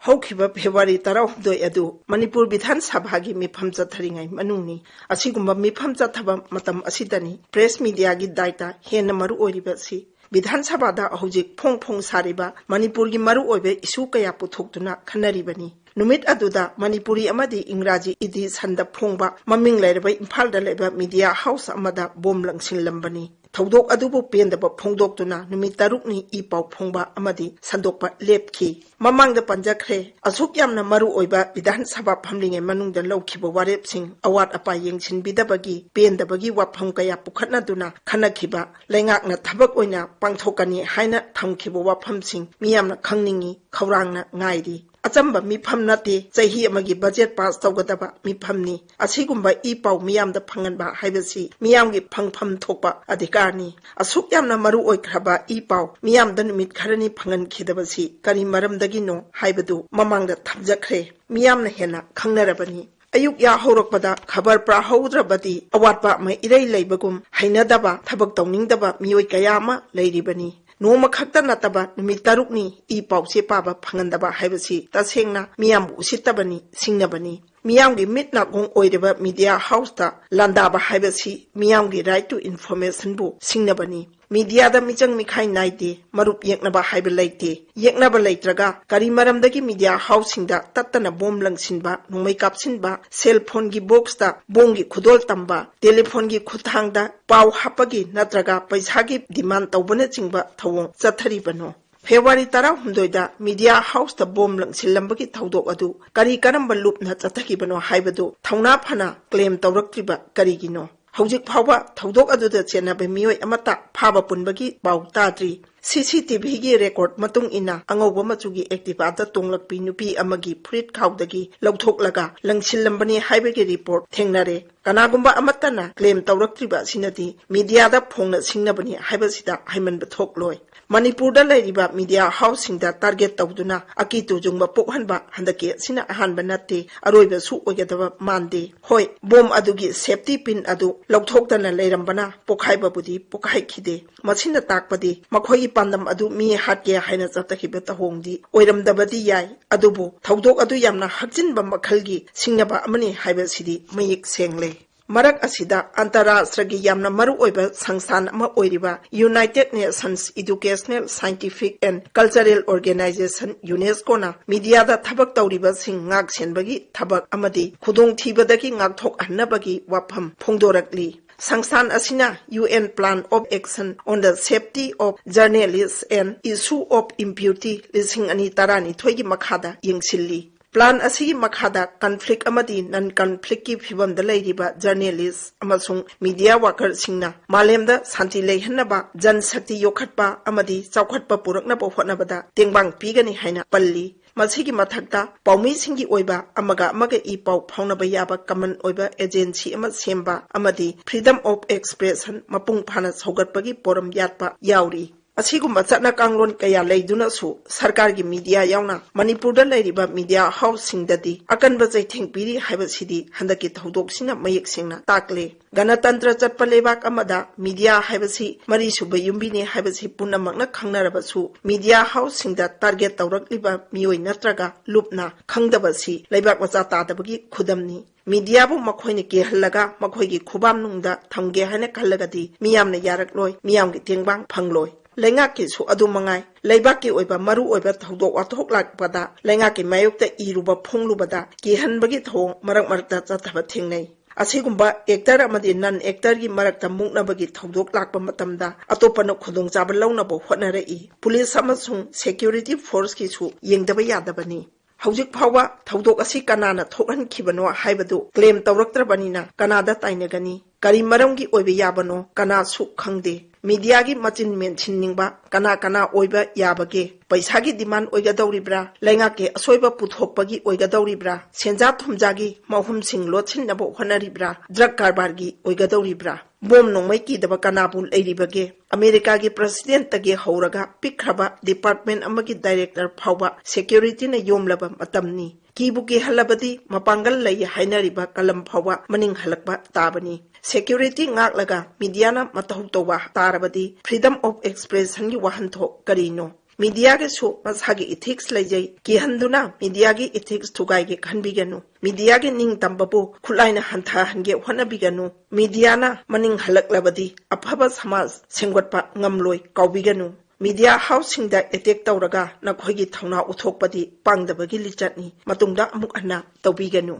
ꯍꯧꯈꯤꯕ ꯐꯦꯕ꯭ꯔꯨꯋꯥꯔꯤ 16 ꯑꯗꯨ ꯃꯅꯤꯄꯨꯔ ꯕꯤꯙꯥꯟ ꯁꯚꯥꯒꯤ ꯃꯤꯐꯝ ꯆꯠꯊꯔꯤꯉꯩ ꯃꯅꯨꯡꯅꯤ ꯑꯁꯤꯒꯨꯝꯕ ꯃꯤꯐꯝ ꯆꯠꯊꯕ ꯃꯇꯝ ꯑꯁꯤꯗꯅꯤ ꯄ꯭ꯔꯦꯁ ꯃꯤडियाꯒꯤ ꯗꯥꯏꯇ ꯍꯦꯟꯅ ꯃꯔꯨ ꯑꯣꯏꯔꯤꯕꯁꯤ ꯕꯤꯙꯥꯟ ꯁꯚꯥꯗ ꯍꯧꯖꯤꯛ ꯐꯣꯡ ꯐꯣꯡ ꯁꯥꯔꯤꯕ ꯃꯅꯤꯄꯨꯔꯒꯤ ꯃꯔꯨ ꯑꯣꯏꯕ ꯏꯁꯨ ꯀꯌꯥ ꯄꯨꯊꯣꯛꯇꯨꯅ ꯈꯟꯅꯔꯤꯕꯅꯤ ꯅꯨꯃꯤꯠ ꯑꯗꯨꯗ ꯃꯅꯤꯄꯨꯔꯤ ꯑꯃꯗꯤ ꯏꯪꯒ꯭ꯔꯥꯖꯤ ꯏꯗꯤꯁꯟꯗ ꯐꯣꯡꯕ ꯃꯃꯤꯡ ꯂꯩꯔꯕ ꯏꯝꯐꯥꯜꯗ ꯂꯩꯕ ꯃꯤडिया ꯍꯥꯎꯁ ꯑꯃꯗ ꯕꯣꯝ ꯂꯪꯁꯤꯜꯂꯝꯕꯅꯤ ꯊꯧꯗꯣꯛ ꯑꯗꯨꯕꯨ ꯄꯦꯟꯗꯕ ꯐꯣꯡꯗꯣꯛꯇꯨꯅ ꯅꯨꯃꯤꯠ 6ꯅꯤ ꯏ ꯄꯥꯎ ꯐꯣꯡꯕ ꯑꯃꯗꯤ ꯁꯟꯗꯣꯛꯄ ꯂꯦꯞꯈꯤ ꯃꯃꯥꯡꯗ ꯄꯟꯖꯈ꯭ꯔꯦ ꯑꯁꯨꯛ ꯌꯥꯝꯅ ꯃꯔꯨ ꯑꯣꯏꯕ ꯕꯤꯙꯥꯟ ꯁꯚꯥ ꯐꯝꯂꯤꯉꯩ ꯃꯅꯨꯡꯗ ꯂꯧꯈꯤꯕ ꯋꯥꯔꯦꯞꯁꯤꯡ ꯑꯋꯥꯠ ꯑꯄꯥ ꯌꯦꯡꯁꯤꯟꯕꯤꯗꯕꯒꯤ ꯄꯦꯟꯗꯕꯒꯤ ꯋꯥꯐꯝ ꯀꯌꯥ ꯄꯨꯈꯠꯅꯗꯨꯅ ꯈꯟꯅꯈꯤꯕ ꯂꯩꯉꯥꯛꯅ ꯊꯕꯛ ꯑꯣꯏꯅ ꯄꯥꯡꯊꯣꯛꯀꯅꯤ ꯍꯥꯏꯅ ꯊꯝꯈꯤꯕ ꯋꯥꯐꯝꯁꯤꯡ ꯃꯤꯌꯥꯝꯅ ꯈꯪꯅꯤꯡꯉꯤ ꯈꯧꯔꯥꯡꯅ ꯉꯥꯏꯔꯤ ꯑꯆꯝꯕ ꯃꯤꯐꯝ ꯅꯠꯇꯦ ꯆꯍꯤ ꯑꯃꯒꯤ ꯕꯖꯦꯠ ꯄꯥꯁ ꯇꯧꯒꯗꯕ ꯃꯤꯐꯝꯅꯤ ꯑꯁꯤꯒꯨꯝꯕ ꯏ ꯄꯥꯎ ꯃꯤꯌꯥꯝꯗ ꯐꯪꯍꯟꯕ ꯍꯥꯏꯕꯁꯤ ꯃꯤꯌꯥꯝꯒꯤ ꯐꯪꯐꯝ ꯊꯣꯛꯄ ꯑꯙꯤꯀꯥꯔꯅꯤ ꯑꯁꯨꯛ ꯌꯥꯝꯅ ꯃꯔꯨ ꯑꯣꯏꯈ꯭ꯔꯕ ꯏ ꯄꯥꯎ ꯃꯤꯌꯥꯝꯗ ꯅꯨꯃꯤꯠ ꯈꯔꯅꯤ ꯐꯪꯍꯟꯈꯤꯗꯕꯁꯤ ꯀꯔꯤ ꯃꯔꯝꯗꯒꯤꯅꯣ ꯍꯥꯏꯕꯗꯨ ꯃꯃꯥꯡꯗ ꯊꯝꯖꯈ꯭ꯔꯦ ꯃꯤꯌꯥꯝꯅ ꯍꯦꯟꯅ ꯈꯪꯅꯔꯕꯅꯤ ꯑꯌꯨꯛ ꯌꯥꯍꯧꯔꯛꯄꯗ ꯈꯕꯔ ꯄꯥꯍꯧꯗ꯭ꯔꯕꯗꯤ ꯑꯋꯥꯠꯄ ꯑꯃ ꯏꯔꯩ ꯂꯩꯕꯒꯨꯝ ꯍꯩꯅꯗꯕ ꯊꯕꯛ ꯇꯧꯅꯤꯡꯗꯕ ꯃꯤꯑꯣꯏ ꯀꯌꯥ ꯑꯃ ꯂꯩꯔꯤꯕꯅꯤ ꯅꯣꯡꯃ ꯈꯛꯇ ꯅꯠꯇꯕ ꯅꯨꯃꯤꯠ 6ꯅꯤ ꯏ ꯄꯥꯎꯁꯦ ꯄꯥꯕ ꯐꯪꯍꯟꯗꯕ ꯍꯥꯏꯕꯁꯤ ꯇꯁꯦꯡꯅ ꯃꯤꯌꯥꯝꯕꯨ ꯎꯁꯤꯠꯇꯕꯅꯤ ꯁꯤꯡꯅꯕꯅꯤ ꯃꯤꯌꯥꯝꯒꯤ ꯃꯤꯠ ꯅꯥꯀꯣꯡ ꯑꯣꯏꯔꯤꯕ ꯃꯤडिया ꯍꯥꯎꯁꯇ ꯂꯥꯟꯗꯥꯕ ꯍꯥꯏꯕꯁꯤ ꯃꯤꯌꯥꯝꯒꯤ ꯔꯥꯏꯠ ꯇꯨ ꯏꯟꯐꯣꯔꯃꯦꯁꯟꯕꯨ ꯁꯤꯡꯅꯕꯅꯤ ꯃꯤडियाꯗ ꯃꯤꯆꯪ ꯃꯤꯈꯥꯏ ꯅꯥꯏꯗꯦ ꯃꯔꯨꯞ ꯌꯦꯛꯅꯕ ꯍꯥꯏꯕ ꯂꯩꯇꯦ ꯌꯦꯛꯅꯕ ꯂꯩꯇ꯭ꯔꯒ ꯀꯔꯤ ꯃꯔꯝꯗꯒꯤ ꯃꯤडिया ꯍꯥꯎꯁꯁꯤꯡꯗ ꯇꯠꯇꯅ ꯕꯣꯝ ꯂꯪꯁꯤꯟꯕ ꯅꯣꯡꯃꯩ ꯀꯥꯞꯁꯤꯟꯕ ꯁꯦꯜ ꯐꯣꯟꯒꯤ ꯕꯣꯛꯁꯇ ꯕꯣꯝꯒꯤ ꯈꯨꯗꯣꯜ ꯇꯝꯕ ꯇꯦꯂꯤꯐꯣꯟꯒꯤ ꯈꯨꯠꯊꯥꯡꯗ ꯄꯥꯎ ꯍꯥꯞꯄꯒꯤ ꯅꯠꯇ꯭ꯔꯒ ꯄꯩꯁꯥꯒꯤ ꯗꯤꯃꯥꯟ ꯇꯧꯕꯅꯆꯤꯡꯕ ꯊꯧꯑꯣꯡ ꯆꯠꯊꯔꯤꯕꯅꯣ ꯐꯦꯕ꯭रुꯋꯥꯔꯤ 16ꯗ ꯃꯤडिया ꯍꯥꯎꯁꯇ ꯕꯣꯝ ꯂꯪꯁꯤꯜꯂꯝꯕꯒꯤ ꯊꯧꯗꯣꯛ ꯑꯗꯨ ꯀꯔꯤ ꯀꯔꯝꯕ ꯂꯨꯞꯅ ꯆꯠꯊꯈꯤꯕꯅꯣ ꯍꯥꯏꯕꯗꯨ ꯊꯧꯅꯥ ꯐꯅ ꯀ꯭ꯂꯦꯝ ꯇꯧꯔꯛꯇ꯭ꯔꯤꯕ ꯀꯔꯤꯒꯤꯅꯣ ꯍꯧꯖꯤꯛ ꯐꯥꯎꯕ ꯊꯧꯗꯣꯛ ꯑꯗꯨꯗ ꯆꯦꯟꯅꯕ ꯃꯤꯑꯣꯏ ꯑꯃꯠꯇ ꯐꯥꯕ ꯄꯨꯟꯕꯒꯤ ꯄꯥꯎ ꯇꯥꯗ꯭ꯔꯤ CCTVꯒꯤ ꯔꯦꯀꯣꯔꯗ ꯃꯇꯨꯡ ꯏꯟꯅ ꯑꯉꯧꯕ ꯃꯆꯨꯒꯤ ꯑꯦꯛꯇꯤꯚꯥꯗ ꯇꯣꯡꯂꯛꯄꯤ ꯅꯨꯄꯤ ꯑꯃꯒꯤ ꯐꯨꯔꯤꯠ ꯈꯥꯎꯗꯒꯤ ꯂꯧꯊꯣꯛꯂꯒ ꯂꯪꯁꯤꯜꯂꯝꯕꯅꯤ ꯍꯥꯏꯕꯒꯤ ꯔꯤꯄꯣꯔꯠ ꯊꯦꯡꯅꯔꯦ ꯀꯅꯥꯒꯨꯝꯕ ꯑꯃꯠꯇꯅ ꯀ꯭ꯂꯦꯝ ꯇꯧꯔꯛꯇ꯭ꯔꯤꯕ ꯑꯁꯤꯅꯗꯤ ꯃꯤडियाꯗ ꯐꯣꯡꯅ ꯁꯤꯡꯅꯕꯅꯤ ꯍꯥꯏꯕꯁꯤꯗ ꯍꯩꯃꯟꯕ ꯊꯣꯛꯂꯣꯏ ꯃꯅꯤꯄꯨꯔꯗ ꯂꯩꯔꯤꯕ ꯃꯤडिया ꯍꯥꯎꯁꯁꯤꯡꯗ ꯇꯥꯔꯒꯦꯠ ꯇꯧꯗꯨꯅ ꯑꯀꯤ ꯇꯨꯖꯨꯡꯕ ꯄꯣꯛꯍꯟꯕ ꯍꯟꯗꯛꯀꯤ ꯑꯁꯤꯅ ꯑꯍꯥꯟꯕ ꯅꯠꯇꯦ ꯑꯔꯣꯏꯕꯁꯨ ꯑꯣꯏꯒꯗꯕ ꯃꯥꯟꯗꯦ ꯍꯣꯏ ꯕꯣꯝ ꯑꯗꯨꯒꯤ ꯁꯦꯐꯇꯤ ꯄꯤꯟ ꯑꯗꯨ ꯂꯧꯊꯣꯛꯇꯅ ꯂꯩꯔꯝꯕꯅ ꯄꯣꯈꯥꯏꯕꯕꯨꯗꯤ ꯄꯣꯈꯥꯏꯈꯤꯗꯦ ꯃꯁꯤꯅ ꯇꯥꯛꯄꯗꯤ ꯃꯈꯣꯏꯒꯤ ꯄꯥꯟꯗꯝ ꯑꯗꯨ ꯃꯤ ꯍꯥꯠꯀꯦ ꯍꯥꯏꯅ ꯆꯠꯊꯈꯤꯕ ꯇꯧꯍꯣꯡꯗꯤ ꯑꯣꯏꯔꯝꯗꯕꯗꯤ ꯌꯥꯏ ꯑꯗꯨꯕꯨ ꯊꯧꯗꯣꯛ ꯑꯗꯨ ꯌꯥꯝꯅ ꯍꯛꯆꯤꯟꯕ ꯃꯈꯜꯒꯤ ꯁꯤꯡꯅꯕ ꯑꯃꯅꯤ ꯍꯥꯏꯕꯁꯤꯗꯤ ꯃꯌꯦꯛ ꯁꯦꯡꯂꯦ ꯃꯔꯛ ꯑꯁꯤꯗ ꯑꯟꯇꯔꯔꯥष्ट्ꯔꯒꯤ ꯌꯥꯝꯅ ꯃꯔꯨ ꯑꯣꯏꯕ ꯁꯪꯁꯊꯥꯟ ꯑꯃ ꯑꯣꯏꯔꯤꯕ united nations educational scientific and cultural organisation ꯌꯨꯅꯦꯁꯀꯣꯅ ꯃꯤडियाꯗ ꯊꯕꯛ ꯇꯧꯔꯤꯕꯁꯤꯡ ꯉꯥꯛ ꯁꯦꯟꯕꯒꯤ ꯊꯕꯛ ꯑꯃꯗꯤ ꯈꯨꯗꯣꯡꯊꯤꯕꯗꯒꯤ ꯉꯥꯛꯊꯣꯛꯍꯟꯅꯕꯒꯤ ꯋꯥꯐꯝ ꯐꯣꯡꯗꯣꯔꯛꯂꯤ ꯁꯪꯁꯊꯥꯟ ꯑꯁꯤꯅ UN Plan of Action on the Safety of Journalists and Issue of Impunity 2012ꯒꯤ ꯃꯈꯥꯗ ꯌꯦꯡꯁꯤꯜꯂꯤ ꯄ꯭ꯂꯥꯟ ꯑꯁꯤꯒꯤ ꯃꯈꯥꯗ ꯀꯟꯐ꯭ꯂꯤꯛ ꯑꯃꯗꯤ ꯅꯟ ꯀꯟꯐ꯭ꯂꯤꯛꯀꯤ ꯐꯤꯚꯝꯗ ꯂꯩꯔꯤꯕ ꯖꯔꯅꯦꯂꯤꯁ ꯑꯃꯁꯨꯡ ꯃꯤडिया ꯋꯥꯔꯀꯔꯁꯤꯡꯅ ꯃꯥꯂꯦꯝꯗ ꯁꯥꯟꯇꯤ ꯂꯩꯍꯟꯅꯕ ꯖꯟ ꯁꯛꯇꯤ ꯌꯣꯛꯈꯠꯄ ꯑꯃꯗꯤ ꯆꯥꯎꯈꯠꯄ ꯄꯨꯔꯛꯅꯕ ꯍꯣꯠꯅꯕꯗ ꯇꯦꯡꯕꯥꯡ ꯄꯤꯒꯅꯤ ꯍꯥꯏꯅ ꯄꯜꯂꯤ ꯃꯁꯤꯒꯤ ꯃꯊꯛꯇ ꯄꯥꯎꯃꯤꯁꯤꯡꯒꯤ ꯑꯣꯏꯕ ꯑꯃꯒ ꯏ ꯄꯥꯎ ꯐꯥꯎꯅꯕ ꯌꯥꯕ ꯀꯃꯟ ꯑꯣꯏꯕ ꯑꯦꯖꯦꯟꯁꯤ ꯑꯃ ꯁꯦꯝꯕ ꯑꯃꯗꯤ ꯐ꯭रीडम ꯑꯣꯐ ꯑꯦꯛꯁꯄ꯭ꯔꯦꯁꯟ ꯃꯄꯨꯡ ꯐꯥꯅ ꯁꯧꯒꯠꯄꯒꯤ ꯄꯣꯔꯝ ꯌꯥꯠꯄ ꯌꯥꯎꯔꯤ ꯑꯁꯤꯒꯨꯝꯕ ꯆꯠꯅ ꯀꯥꯡꯂꯣꯟ ꯀꯌꯥ ꯂꯩꯗꯨꯅꯁꯨ ꯁꯔꯀꯥꯔꯒꯤ ꯃꯤडिया ꯌꯥꯎꯅ ꯃꯅꯤꯄꯨꯔꯗ ꯂꯩꯔꯤꯕ ꯃꯤडिया ꯍꯥꯎꯁꯁꯤꯡꯗꯗꯤ ꯑꯀꯟꯕ ꯆꯩꯊꯦꯡ ꯄꯤꯔꯤ ꯍꯥꯏꯕꯁꯤꯗꯤ ꯍꯟꯗꯛꯀꯤ ꯊꯧꯗꯣꯛꯁꯤꯅ ꯃꯌꯦꯛ ꯁꯦꯡꯅ ꯇꯥꯛꯂꯦ ꯒꯅꯇꯟꯇ꯭ꯔ ꯆꯠꯄ ꯂꯩꯕꯥꯛ ꯑꯃꯗ ꯃꯤडिया ꯍꯥꯏꯕꯁꯤ ꯃꯔꯤꯁꯨꯕ ꯌꯨꯝꯕꯤꯅꯤ ꯍꯥꯏꯕꯁꯤ ꯄꯨꯝꯅꯃꯛꯅ ꯈꯪꯅꯔꯕꯁꯨ ꯃꯤडिया ꯍꯥꯎꯁꯁꯤꯡꯗ ꯇꯥꯔꯒꯦꯠ ꯇꯧꯔꯛꯂꯤꯕ ꯃꯤꯑꯣꯏ ꯅꯠꯇ꯭ꯔꯒ ꯂꯨꯞꯅ ꯈꯪꯗꯕꯁꯤ ꯂꯩꯕꯥꯛ ꯃꯆꯥ ꯇꯥꯗꯕꯒꯤ ꯈꯨꯗꯝꯅꯤ ꯃꯤडियाꯕꯨ ꯃꯈꯣꯏꯅ ꯀꯦꯍꯜꯂꯒ ꯃꯈꯣꯏꯒꯤ ꯈꯨꯕꯥꯝꯅꯨꯡꯗ ꯊꯝꯒꯦ ꯍꯥꯏꯅ ꯈꯜꯂꯒꯗꯤ ꯃꯤꯌꯥꯝꯅ ꯌꯥꯔꯛꯂꯣꯏ ꯃꯤꯌꯥꯝꯒꯤ ꯇꯦꯡꯕꯥꯡ ꯐꯪꯂꯣꯏ ꯂꯩꯉꯥꯛꯀꯤꯁꯨ ꯑꯗꯨ ꯃꯉꯥꯏ ꯂꯩꯕꯥꯛꯀꯤ ꯑꯣꯏꯕ ꯃꯔꯨ ꯑꯣꯏꯕ ꯊꯧꯗꯣꯛ ꯋꯥꯊꯣꯛ ꯂꯥꯛꯄꯗ ꯂꯩꯉꯥꯛꯀꯤ ꯃꯥꯌꯣꯛꯇ ꯏꯔꯨꯕ ꯐꯣꯡꯂꯨꯕꯗ ꯀꯤꯍꯟꯕꯒꯤ ꯊꯧꯑꯣꯡ ꯃꯔꯛ ꯃꯔꯛꯇ ꯆꯠꯊꯕ ꯊꯦꯡꯅꯩ ꯑꯁꯤꯒꯨꯝꯕ ꯑꯦꯛꯇꯔ ꯑꯃꯗꯤ ꯅꯟ ꯑꯦꯛꯇꯔꯒꯤ ꯃꯔꯛꯇ ꯃꯨꯛꯅꯕꯒꯤ ꯊꯧꯗꯣꯛ ꯂꯥꯛꯄ ꯃꯇꯝꯗ ꯑꯇꯣꯞꯄꯅ ꯈꯨꯗꯣꯡꯆꯥꯕ ꯂꯧꯅꯕ ꯍꯣꯠꯅꯔꯛꯏ ꯄꯨꯂꯤꯁ ꯑꯃꯁꯨꯡ ꯁꯦꯀ꯭ꯌꯨꯔꯤꯇꯤ ꯐꯣꯔꯁꯀꯤꯁꯨ ꯌꯦꯡꯗꯕ ꯌꯥꯗꯕꯅꯤ ꯍꯧꯖꯤꯛ ꯐꯥꯎꯕ ꯊꯧꯗꯣꯛ ꯑꯁꯤ ꯀꯅꯥꯅ ꯊꯣꯛꯍꯟꯈꯤꯕꯅꯣ ꯍꯥꯏꯕꯗꯨ ꯀ꯭ꯂꯦꯝ ꯇꯧꯔꯛꯇ꯭ꯔꯕꯅꯤꯅ ꯀꯅꯥꯗ ꯇꯥꯏꯅꯒꯅꯤ ꯀꯔꯤ ꯃꯔꯝꯒꯤ ꯑꯣꯏꯕ ꯌꯥꯕꯅꯣ ꯀꯅꯥꯁꯨ ꯈꯪꯗꯦ ꯃꯤडियाꯒꯤ ꯃꯆꯤꯟ ꯃꯦꯟꯁꯤꯟꯅꯤꯡꯕ ꯀꯅꯥ ꯑꯣꯏꯕ ꯌꯥꯕꯒꯦ ꯄꯩꯁꯥꯒꯤ ꯗꯤꯃꯥꯟ ꯑꯣꯏꯒꯗꯧꯔꯤꯕ꯭ꯔꯥ ꯂꯩꯉꯥꯛꯀꯤ ꯑꯁꯣꯏꯕ ꯄꯨꯊꯣꯛꯄꯒꯤ ꯑꯣꯏꯒꯗꯧꯔꯤꯕ꯭ꯔꯥ ꯁꯦꯟꯖꯥ ꯊꯨꯝꯖꯥꯒꯤ ꯃꯍꯨꯝꯁꯤꯡ ꯂꯣꯠꯁꯤꯟꯅꯕ ꯍꯣꯠꯅꯔꯤꯕ꯭ꯔꯥ ꯗ꯭ꯔꯒ ꯀꯔꯕꯥꯔꯒꯤ ꯑꯣꯏꯒꯗꯧꯔꯤꯕ꯭ꯔꯥ ꯕꯣꯝ ꯅꯣꯡꯃꯩ ꯀꯤꯗꯕ ꯀꯅꯥꯕꯨ ꯂꯩꯔꯤꯕꯒꯦ ꯑꯃꯦꯔꯤꯀꯥꯒꯤ ꯄ꯭ꯔꯁꯤꯗꯦꯟꯇꯒꯤ ꯍꯧꯔꯒ ꯄꯤꯛꯈ꯭ꯔꯕ ꯗꯤꯄꯥꯔꯠꯃꯦꯟ ꯑꯃꯒꯤ ꯗꯥꯏꯔꯦꯛꯇꯔ ꯐꯥꯎꯕ ꯁꯦꯀ꯭ꯌꯨꯔꯤꯇꯤꯅ ꯌꯣꯝꯂꯕ ꯃꯇꯝꯅꯤ ꯀꯤꯕꯨ ꯀꯤꯍꯜꯂꯕꯗꯤ ꯃꯄꯥꯡꯒꯜ ꯂꯩ ꯍꯥꯏꯅꯔꯤꯕ ꯀꯂꯝ ꯐꯥꯎꯕ ꯃꯅꯤꯡ ꯍꯜꯂꯛꯄ ꯇꯥꯕꯅꯤ ꯁꯦꯀ꯭ꯌꯨꯔꯤꯇꯤ ꯉꯥꯛꯂꯒ ꯃꯤडियाꯅ ꯃꯇꯧ ꯇꯧꯕ ꯇꯥꯔꯕꯗꯤ ꯐ꯭रीडम ꯑꯣꯐ ꯑꯦꯛꯁꯄ꯭ꯔꯦꯁꯟꯒꯤ ꯋꯥꯍꯟꯊꯣꯛ ꯀꯔꯤꯅꯣ मीडिया के सो मसागी इथिक्स लेजै किहंदुना मीडिया की इथिक्स थुगाई के खनबिगनु मीडिया के निंग तंबबो खुलाइना हंथा हनगे होनबिगनु मीडिया ना मनिंग हलकलबदी अफबा समाज सेंगोटपा ngamloi काउबिगनु मीडिया हाउसिंग दा अटैक तौरगा नखोगी थौना उथोकपदी पांगदबगी लिचटनी मतुंगदा अमुक अन्ना तौबिगनु।